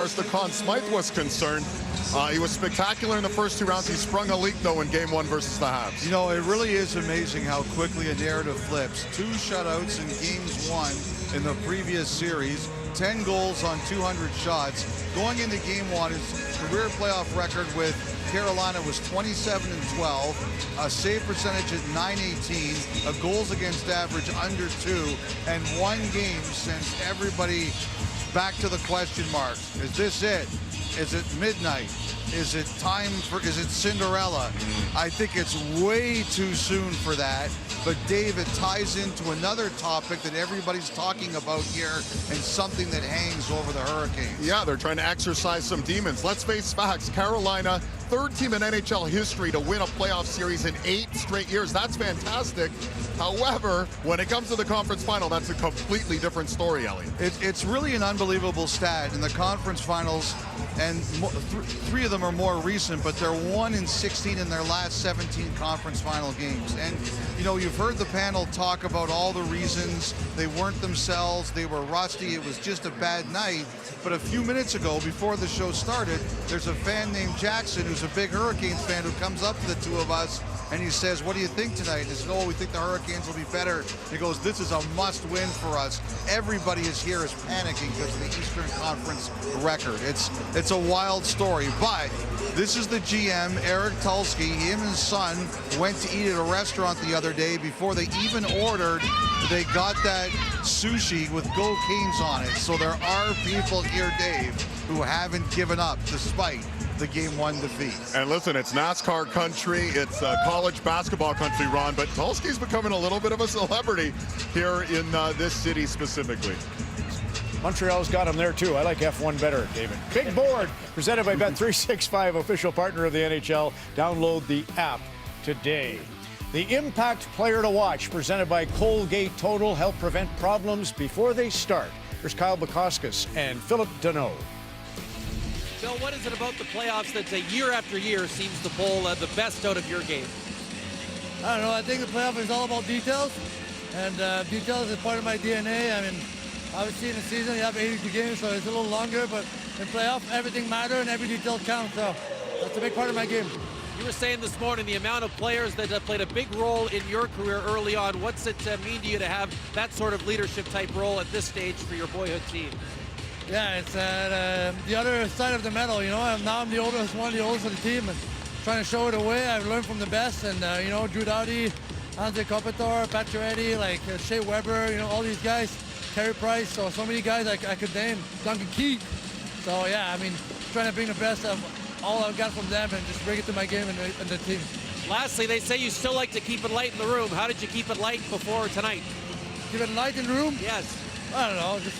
As the Conn Smythe was concerned, he was spectacular in the first 2 rounds. He sprung a leak, though, in Game 1 versus the Habs. You know, it really is amazing how quickly a narrative flips. 2 shutouts in Games 1 in the previous series, 10 goals on 200 shots. Going into Game 1, his career playoff record with Carolina was 27-12, a save percentage at .918, a goals against average under 2, and 1 game since everybody back to the question marks. Is this it? Is it midnight? Is it time for, is it Cinderella? I think it's way too soon for that. But Dave, it ties into another topic that everybody's talking about here and something that hangs over the Hurricanes. Yeah, they're trying to exercise some demons. Let's face facts. Carolina, 3rd team in NHL history to win a playoff series in 8 straight years. That's fantastic. However, when it comes to the conference final, that's a completely different story, Elliot. It's really an unbelievable stat in the conference finals, and 3 of them are more recent, but they're 1-16 in their last 17 conference final games. And, you know, you've heard the panel talk about all the reasons they weren't themselves, they were rusty, it was just a bad night. But a few minutes ago, before the show started, there's a fan named Jackson who's a big Hurricanes fan who comes up to the two of us and he says, "What do you think tonight?" And he says, "Oh, we think the Hurricanes will be better." He goes, "This is a must-win for us." Everybody is here is panicking because of the Eastern Conference record. It's a wild story, but this is the GM, Eric Tulsky. Him and his son went to eat at a restaurant the other day. Before they even ordered, they got that sushi with Go Canes on it. So there are people here, Dave, who haven't given up despite the Game 1 defeat. And listen, it's NASCAR country, it's college basketball country, Ron, but Tulsky's becoming a little bit of a celebrity here in this city specifically. Montreal's got him there too. I like F1 better, David. Big Board, presented by Bet365, official partner of the NHL. Download the app today. The Impact Player to Watch, presented by Colgate Total, help prevent problems before they start. Here's Kyle Bukauskas and Philip Deneau. Bill, what is it about the playoffs that year after year seems to pull the best out of your game? I don't know. I think the playoff is all about details, and details is part of my DNA. I mean, obviously in the season you have 82 games, so it's a little longer, but in playoff everything matters and every detail counts, so that's a big part of my game. You were saying this morning the amount of players that played a big role in your career early on. What's it mean to you to have that sort of leadership type role at this stage for your boyhood team? Yeah, it's the other side of the medal, you know. Now I'm the oldest of the team, and trying to show it away. I've learned from the best, and you know, Drew Doughty, Anze Kopitar, Pacioretty, like Shea Weber, you know, all these guys, Carey Price, so many guys I could name, Duncan Keith. So yeah, I mean, trying to bring the best of all I've got from them and just bring it to my game and the team. Lastly, they say you still like to keep it light in the room. How did you keep it light before tonight? Keep it light in the room? Yes. I don't know, just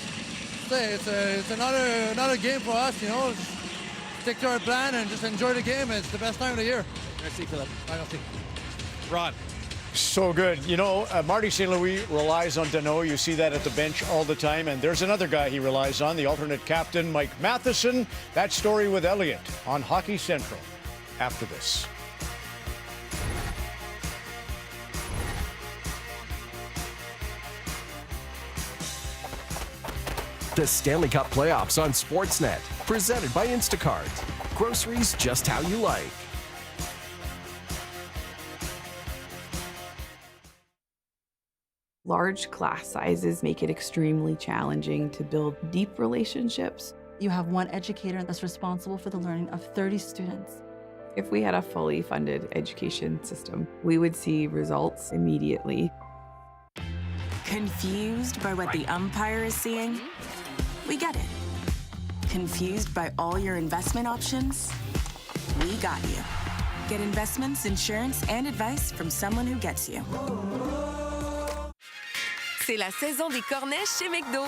say it's another game for us, you know. Just stick to our plan and just enjoy the game. It's the best time of the year. Merci, Philip. Merci. Ron. So good. You know, Marty St. Louis relies on Deneau. You see that at the bench all the time. And there's another guy he relies on, the alternate captain, Mike Matheson. That story with Elliott on Hockey Central after this. The Stanley Cup Playoffs on Sportsnet, presented by Instacart. Groceries just how you like. Large class sizes make it extremely challenging to build deep relationships. You have one educator that's responsible for the learning of 30 students. If we had a fully funded education system, we would see results immediately. Confused by what the umpire is seeing? We get it. Confused by all your investment options? We got you. Get investments, insurance, and advice from someone who gets you. C'est la saison des cornets chez McDo.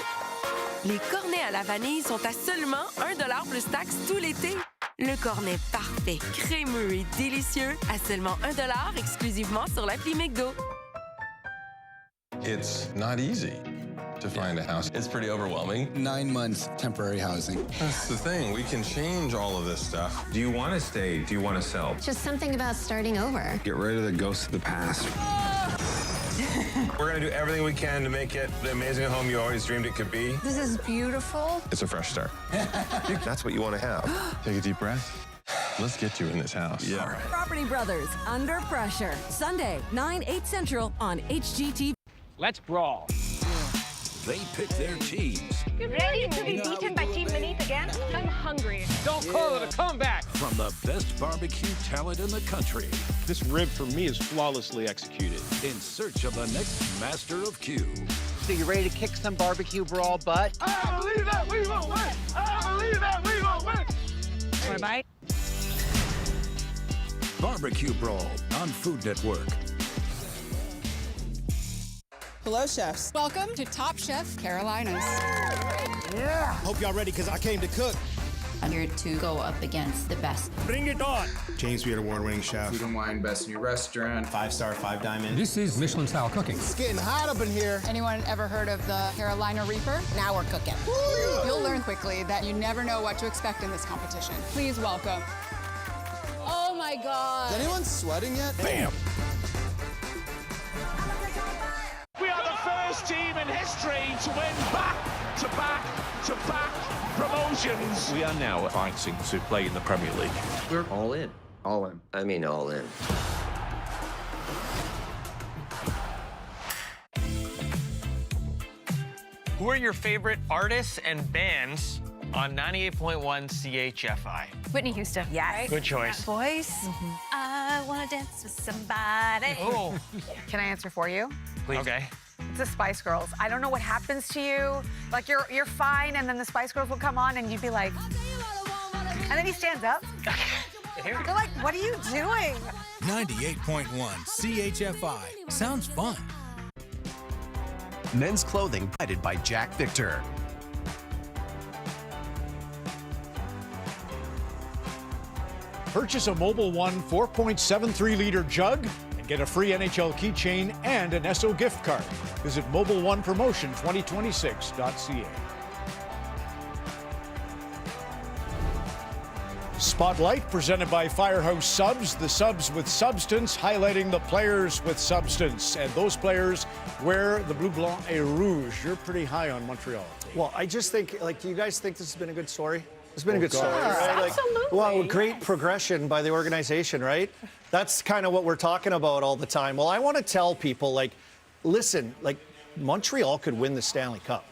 Les cornets à la vanille sont à seulement $1 plus taxes tout l'été. Le cornet parfait, crémeux et délicieux à seulement $1 exclusivement sur l'appli McDo. It's not easy to find a house. It's pretty overwhelming. 9 months temporary housing. That's the thing. We can change all of this stuff. Do you want to stay? Do you want to sell? Just something about starting over. Get rid of the ghosts of the past. We're going to do everything we can to make it the amazing home you always dreamed it could be. This is beautiful. It's a fresh start. That's what you want to have. Take a deep breath. Let's get you in this house. Yeah. Right. Property Brothers, Under Pressure. Sunday, 9, 8 Central on HGTV. Let's brawl. They pick their teams. You ready to be beaten by Team Beneath again? I'm hungry. Don't call it a comeback. From the best barbecue talent in the country. This rib for me is flawlessly executed. In search of the next master of Q. So you ready to kick some barbecue brawl butt? I believe that we will win. I believe that we will win. Bye-bye. Barbecue Brawl on Food Network. Hello, chefs. Welcome to Top Chef Carolinas. Yeah. Hope y'all ready, because I came to cook. I'm here to go up against the best. Bring it on. James Beard award-winning chef. Food and Wine Best New Restaurant. 5-star, 5-diamond. This is Michelin-style cooking. It's getting hot up in here. Anyone ever heard of the Carolina Reaper? Now we're cooking. Woo! You'll learn quickly that you never know what to expect in this competition. Please welcome. Oh my God. Is anyone sweating yet? Bam! We are the first team in history to win back-to-back-to-back promotions. We are now fighting to play in the Premier League. We're all in. All in. I mean, all in. Who are your favorite artists and bands on 98.1 CHFI? Whitney Houston. Yes. Right? Good choice. That voice. I want to dance with somebody. Oh. Can I answer for you? Please. Okay. It's the Spice Girls. I don't know what happens to you. Like, you're fine, and then the Spice Girls will come on, and you'd be like... And then he stands up. You're like, what are you doing? 98.1 CHFI. Sounds fun. Men's clothing provided by Jack Victor. Purchase a Mobil One 4.73-liter jug and get a free NHL keychain and an Esso gift card. Visit mobileonepromotion2026.ca. Spotlight presented by Firehouse Subs, the subs with substance, highlighting the players with substance. And those players wear the bleu, blanc, et rouge. You're pretty high on Montreal. Well, I just think, like, do you guys think this has been a good story? It's been a good story, right? Absolutely. Well, great progression by the organization, right? That's kind of what we're talking about all the time. Well, I want to tell people, like, listen, like, Montreal could win the Stanley Cup.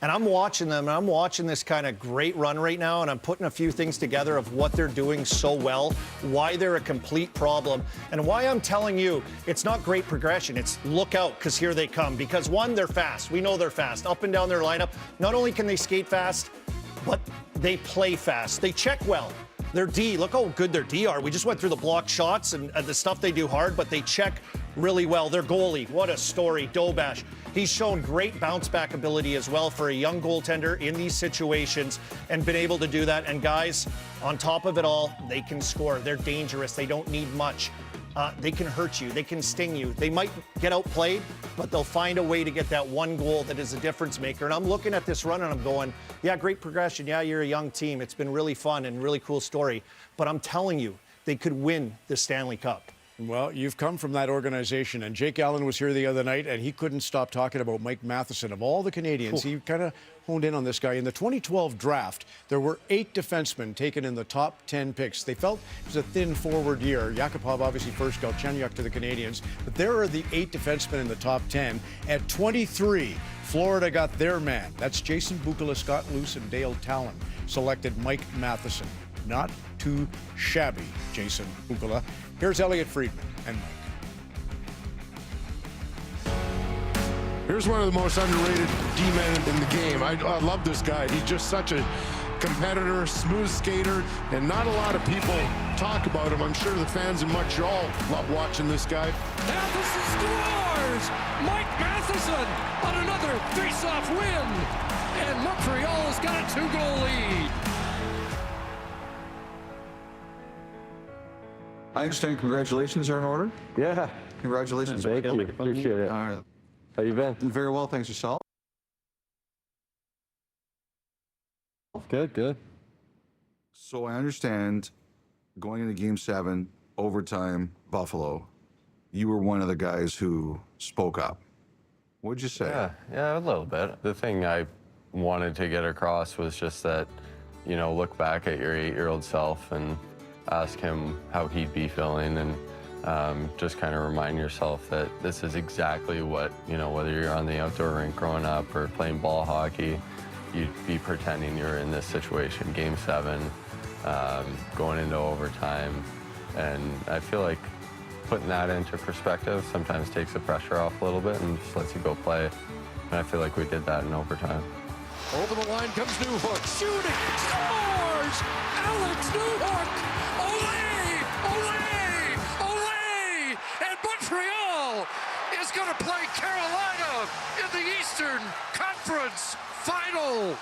And I'm watching them, and I'm watching this kind of great run right now, and I'm putting a few things together of what they're doing so well, why they're a complete problem, and why I'm telling you it's not great progression. It's look out, because here they come. Because, one, they're fast. We know they're fast. Up and down their lineup. Not only can they skate fast, but they play fast. They check well. Their D, look how good their D are. We just went through the blocked shots and the stuff they do hard, but they check really well. Their goalie, what a story, Dobash. He's shown great bounce-back ability as well for a young goaltender in these situations and been able to do that. And guys, on top of it all, they can score. They're dangerous. They don't need much. They can hurt you. They can sting you. They might get outplayed, but they'll find a way to get that one goal that is a difference maker. And I'm looking at this run and I'm going, yeah, great progression. Yeah, you're a young team. It's been really fun and really cool story. But I'm telling you, they could win the Stanley Cup. Well, you've come from that organization, and Jake Allen was here the other night, and he couldn't stop talking about Mike Matheson. Of all the Canadiens, he kind of honed in on this guy. In the 2012 draft, there were 8 defensemen taken in the top 10 picks. They felt it was a thin forward year. Yakupov obviously first, Galchenyuk to the Canadiens. But there are the 8 defensemen in the top 10. At 23, Florida got their man. That's Jason Bukala, Scott Luce, and Dale Talon selected Mike Matheson. Not too shabby, Jason Bukala. Here's Elliot Friedman and Mike. Here's one of the most underrated D-men in the game. I love this guy. He's just such a competitor, smooth skater, and not a lot of people talk about him. I'm sure the fans in Montreal love watching this guy. Matheson scores! Mike Matheson on another face-off win! And Montreal's got a 2-goal lead. I understand congratulations are in order. Yeah. Congratulations. Thank you. Appreciate it. All right. How you been? Very well, thanks yourself. Good, good. So I understand going into Game 7, overtime, Buffalo, you were one of the guys who spoke up. What'd you say? Yeah, a little bit. The thing I wanted to get across was just that, you know, look back at your 8-year-old self and ask him how he'd be feeling, and just kind of remind yourself that this is exactly what, you know, whether you're on the outdoor rink growing up or playing ball hockey, you'd be pretending you're in this situation. Game 7, going into overtime. And I feel like putting that into perspective sometimes takes the pressure off a little bit and just lets you go play. And I feel like we did that in overtime. Over the line comes Newhook, shooting, scores! Alex Newhook! Olé! Olé! Olé! And Montreal is going to play Carolina in the Eastern Conference Final.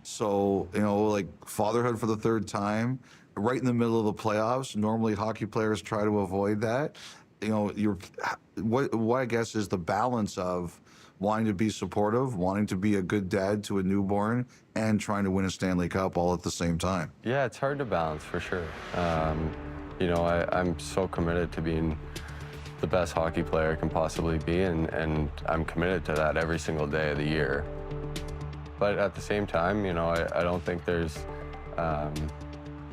So, you know, like fatherhood for the 3rd time, right in the middle of the playoffs. Normally hockey players try to avoid that. You know, what I guess is the balance of wanting to be supportive, wanting to be a good dad to a newborn, and trying to win a Stanley Cup all at the same time. Yeah, it's hard to balance for sure. You know, I'm so committed to being the best hockey player I can possibly be, and I'm committed to that every single day of the year. But at the same time, you know, I don't think there's,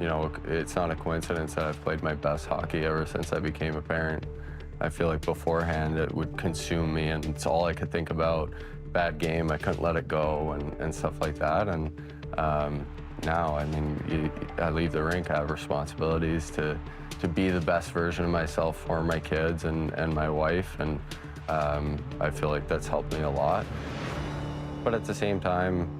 you know, it's not a coincidence that I've played my best hockey ever since I became a parent. I feel like beforehand it would consume me, and it's all I could think about. Bad game, I couldn't let it go, and stuff like that. And now, I mean, I leave the rink, I have responsibilities to be the best version of myself for my kids and my wife, and I feel like that's helped me a lot. But at the same time,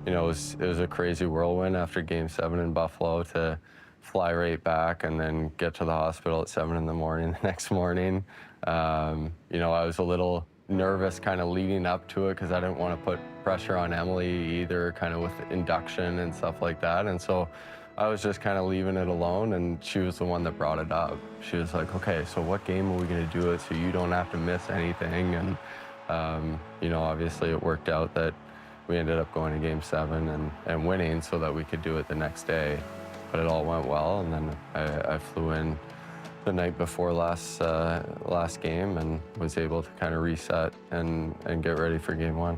you know, it was a crazy whirlwind after Game 7 in Buffalo to fly right back and then get to the hospital at 7 in the morning the next morning. You know, I was a little nervous kind of leading up to it because I didn't want to put pressure on Emily either, kind of with induction and stuff like that. And so I was just kind of leaving it alone, and she was the one that brought it up. She was like, okay, so what game are we going to do it so you don't have to miss anything? And, you know, obviously it worked out that we ended up going to Game 7 and winning so that we could do it the next day. But it all went well, and then I flew in the night before last game and was able to kind of reset and get ready for Game 1.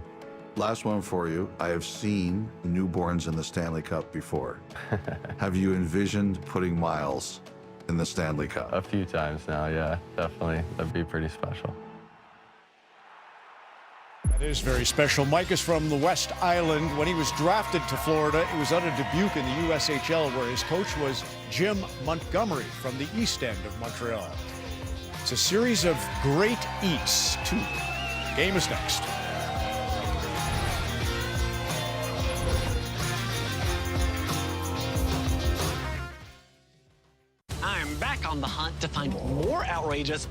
Last one for you. I have seen newborns in the Stanley Cup before. Have you envisioned putting Miles in the Stanley Cup? A few times now, yeah, definitely. That'd be pretty special. That is very special. Mike is from the West Island. When he was drafted to Florida, it was out of Dubuque in the USHL, where his coach was Jim Montgomery from the East End of Montreal. It's a series of great Eats, too. Game is next. I'm back on the hunt to find more outrageous